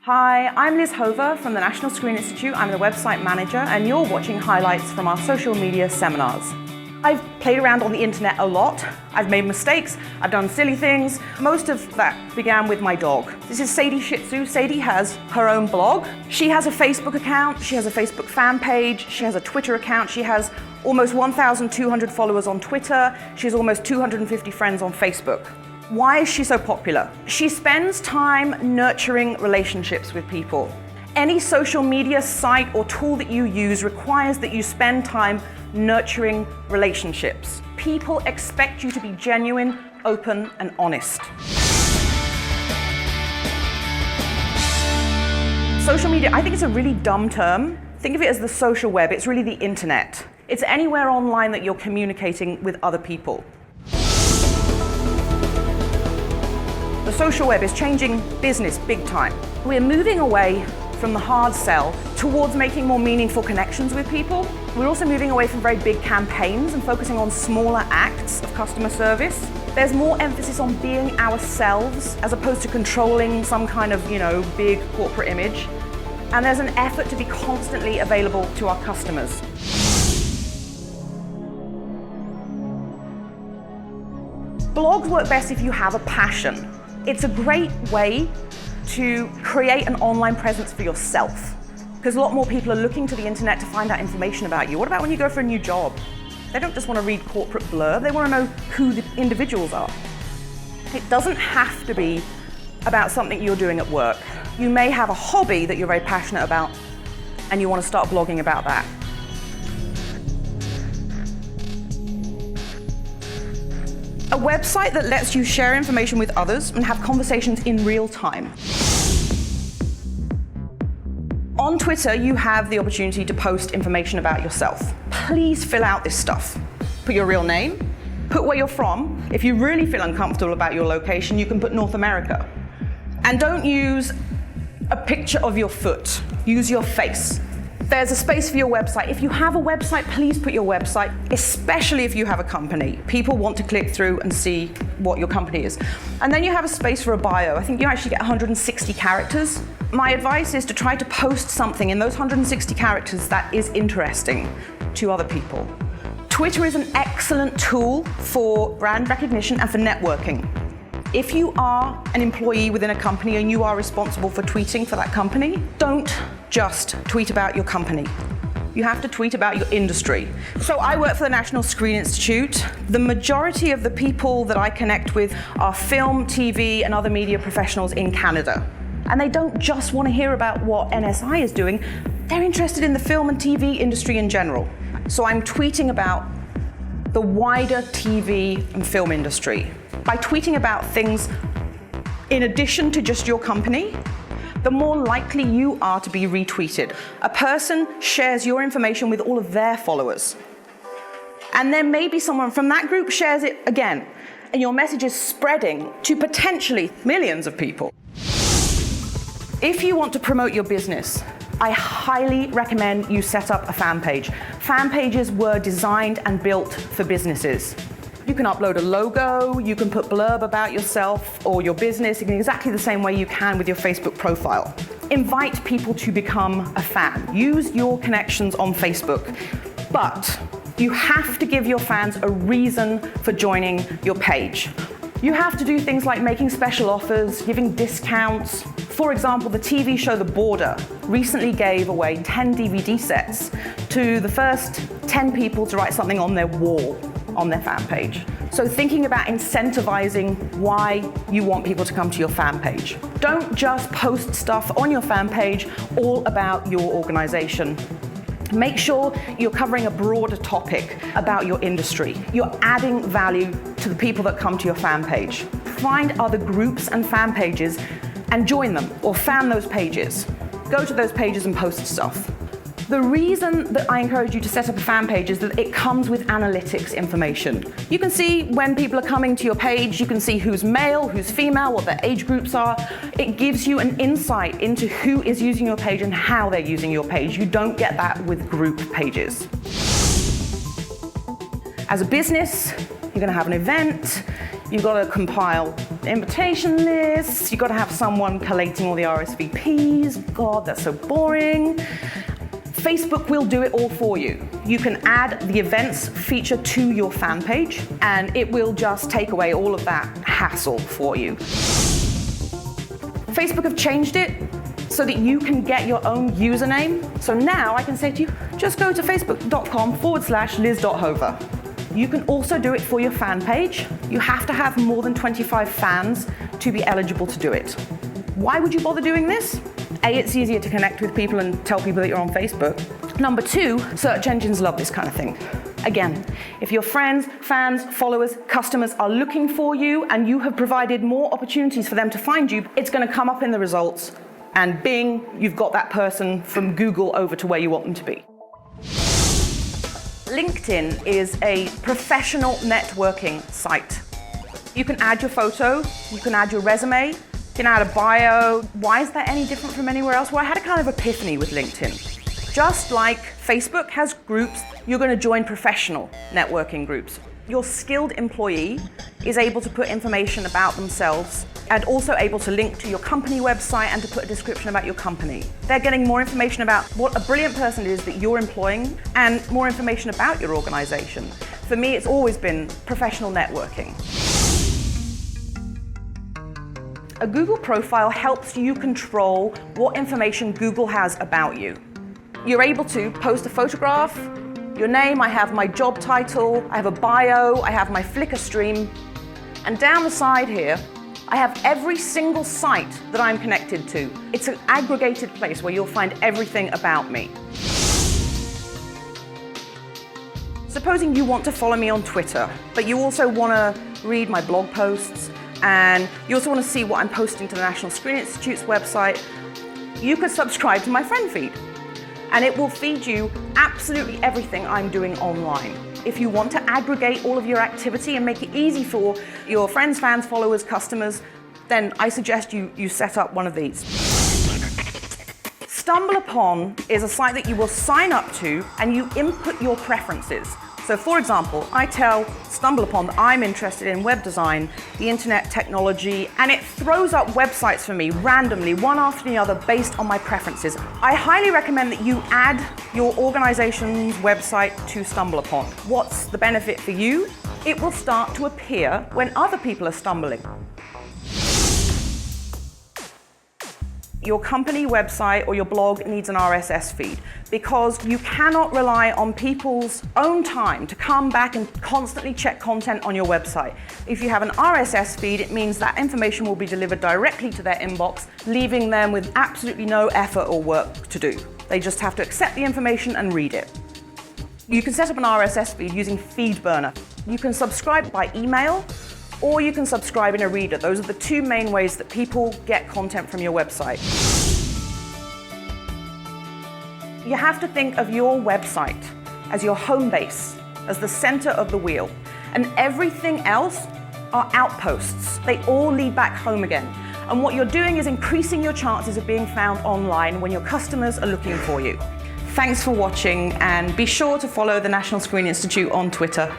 Hi, I'm Liz Hover from the National Screen Institute. I'm the website manager, and you're watching highlights from our social media seminars. I've played around on the internet a lot. I've made mistakes. I've done silly things. Most of that began with my dog. This is Sadie Shih Tzu. Sadie has her own blog. She has a Facebook account. She has a Facebook fan page. She has a Twitter account. She has almost 1,200 followers on Twitter. She has almost 250 friends on Facebook. Why is she so popular? She spends time nurturing relationships with people. Any social media site or tool that you use requires that you spend time nurturing relationships. People expect you to be genuine, open, and honest. Social media, I think it's a really dumb term. Think of it as the social web. It's really the internet. It's anywhere online that you're communicating with other people. The social web is changing business big time. We're moving away from the hard sell towards making more meaningful connections with people. We're also moving away from very big campaigns and focusing on smaller acts of customer service. There's more emphasis on being ourselves as opposed to controlling some kind of, big corporate image. And there's an effort to be constantly available to our customers. Blogs work best if you have a passion. It's a great way to create an online presence for yourself, because a lot more people are looking to the internet to find out information about you. What about when you go for a new job? They don't just want to read corporate blurb, they want to know who the individuals are. It doesn't have to be about something you're doing at work. You may have a hobby that you're very passionate about and you want to start blogging about that. A website that lets you share information with others and have conversations in real time. On Twitter, you have the opportunity to post information about yourself. Please fill out this stuff. Put your real name, put where you're from. If you really feel uncomfortable about your location, you can put North America. And don't use a picture of your foot. Use your face. There's a space for your website. If you have a website, please put your website, especially if you have a company. People want to click through and see what your company is. And then you have a space for a bio. I think you actually get 160 characters. My advice is to try to post something in those 160 characters that is interesting to other people. Twitter is an excellent tool for brand recognition and for networking. If you are an employee within a company and you are responsible for tweeting for that company, don't just tweet about your company. You have to tweet about your industry. So I work for the National Screen Institute. The majority of the people that I connect with are film, TV, and other media professionals in Canada. And they don't just want to hear about what NSI is doing, they're interested in the film and TV industry in general. So I'm tweeting about the wider TV and film industry. By tweeting about things in addition to just your company, the more likely you are to be retweeted. A person shares your information with all of their followers. And then maybe someone from that group shares it again. And your message is spreading to potentially millions of people. If you want to promote your business, I highly recommend you set up a fan page. Fan pages were designed and built for businesses. You can upload a logo, you can put blurb about yourself or your business in exactly the same way you can with your Facebook profile. Invite people to become a fan. Use your connections on Facebook. But you have to give your fans a reason for joining your page. You have to do things like making special offers, giving discounts. For example, the TV show The Border recently gave away 10 DVD sets to the first 10 people to write something on their wall on their fan page. So thinking about incentivizing why you want people to come to your fan page. Don't just post stuff on your fan page all about your organization. Make sure you're covering a broader topic about your industry. You're adding value to the people that come to your fan page. Find other groups and fan pages and join them or fan those pages. Go to those pages and post stuff. The reason that I encourage you to set up a fan page is that it comes with analytics information. You can see when people are coming to your page, you can see who's male, who's female, what their age groups are. It gives you an insight into who is using your page and how they're using your page. You don't get that with group pages. As a business, you're going to have an event, You've got to compile invitation lists. You've got to have someone collating all the RSVPs. God, that's so boring. Facebook will do it all for you. You can add the events feature to your fan page, and it will just take away all of that hassle for you. Facebook have changed it so that you can get your own username. So now I can say to you, just go to facebook.com/Liz.Hover. You can also do it for your fan page. You have to have more than 25 fans to be eligible to do it. Why would you bother doing this? A, it's easier to connect with people and tell people that you're on Facebook. Number two, search engines love this kind of thing. Again, if your friends, fans, followers, customers are looking for you and you have provided more opportunities for them to find you, it's going to come up in the results, and bing, you've got that person from Google over to where you want them to be. LinkedIn is a professional networking site. You can add your photo, you can add your resume, you can add a bio. Why is that any different from anywhere else? Well, I had a kind of epiphany with LinkedIn. Just like Facebook has groups, you're going to join professional networking groups. Your skilled employee is able to put information about themselves and also able to link to your company website and to put a description about your company. They're getting more information about what a brilliant person it is that you're employing and more information about your organization. For me, it's always been professional networking. A Google profile helps you control what information Google has about you. You're able to post a photograph, your name, I have my job title, I have a bio, I have my Flickr stream, and down the side here, I have every single site that I'm connected to. It's an aggregated place where you'll find everything about me. Supposing you want to follow me on Twitter, but you also want to read my blog posts, and you also want to see what I'm posting to the National Screen Institute's website, you could subscribe to my Friendfeed. And it will feed you absolutely everything I'm doing online. If you want to aggregate all of your activity and make it easy for your friends, fans, followers, customers, then I suggest you set up one of these. Stumbleupon is a site that you will sign up to and you input your preferences. So for example, I tell Stumbleupon that I'm interested in web design, the internet technology, and it throws up websites for me randomly, one after the other, based on my preferences. I highly recommend that you add your organization's website to Stumbleupon. What's the benefit for you? It will start to appear when other people are stumbling. Your company website or your blog needs an RSS feed because you cannot rely on people's own time to come back and constantly check content on your website. If you have an RSS feed, it means that information will be delivered directly to their inbox, leaving them with absolutely no effort or work to do. They just have to accept the information and read it. You can set up an RSS feed using FeedBurner. You can subscribe by email, or you can subscribe in a reader. Those are the two main ways that people get content from your website. You have to think of your website as your home base, as the center of the wheel, and everything else are outposts. They all lead back home again. And what you're doing is increasing your chances of being found online when your customers are looking for you. Thanks for watching, and be sure to follow the National Screen Institute on Twitter.